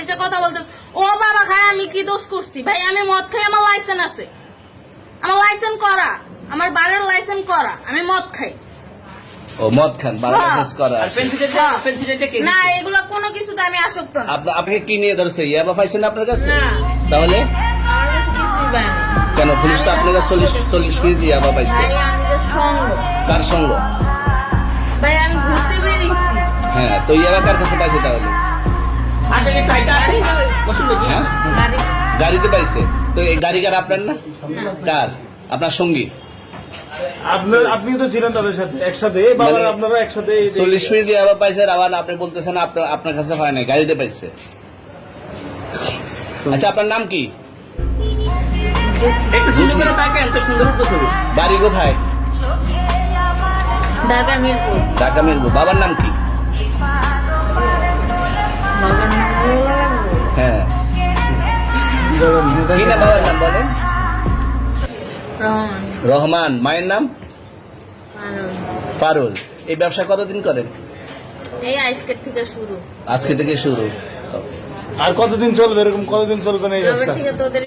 এসে কথা বলতে, ও বাবা খায়, আমি কি দোষ করছি ভাই? আমি মদ খাই, আমার লাইসেন্স আছে, আমার লাইসেন্স করা, আমার বারের লাইসেন্স করা, আমি মদ খাই। ও মদ খান, বারো লাইসেন্স করা আর আছে। পেন্সিলটা কে না, এগুলো কোনো কিছুতে আমি আসক্ত না। আপনাকে কি নিয়ে ধরছে? ইয়াবা পাইছেন আপনার কাছে? না। তাহলে আমার কাছে কিছুই পাই না কেন পুলিশ তো আপনার কাছে 40 কেজি ইয়াবা পাইছে? ভাই, আমি যে সঙ্গ কার সঙ্গ? ভাই, আমি ঘুরতে বেরিয়েছি। হ্যাঁ, তো ইয়াবা কার কাছে পাইছে তাহলে? আসেনি ফ্লাইটটা আসেনি বসুন দেখি। হ্যাঁ, গাড়ি গাড়িতে পাইছে। তো এই গাড়ি কার, আপনার না? কার? আপনার সঙ্গী? আপনি তো ছিলেন তাদের সাথে একসাথে, বাবা আপনারা একসাথে 40 কেজি ইয়াবা পাইছে, আবার আপনি বলতেছেন আপনার কাছে হয় না, গাড়িতে পাইছে। আচ্ছা, আপনার নাম কি? একটু সুন্দর করে তাকান, তো সুন্দর উঠবে ছবি। বাড়ি কোথায়? ঢাকা মিরপুর। ঢাকা মিরপুর। বাবার নাম কি? বাবার নাম বলা লাগবে? হ্যাঁ, কি না বাবার নাম বলেন? রহমান। রহমান। মায়ের নাম? পারুল। পারুল। এই ব্যবসা কতদিন করেন? এই আজকের থেকে শুরু। আজকে থেকে শুরু। আর কতদিন চলবে, এরকম কতদিন চলবে না এই কবে ব্যবসা? থেকে তোদের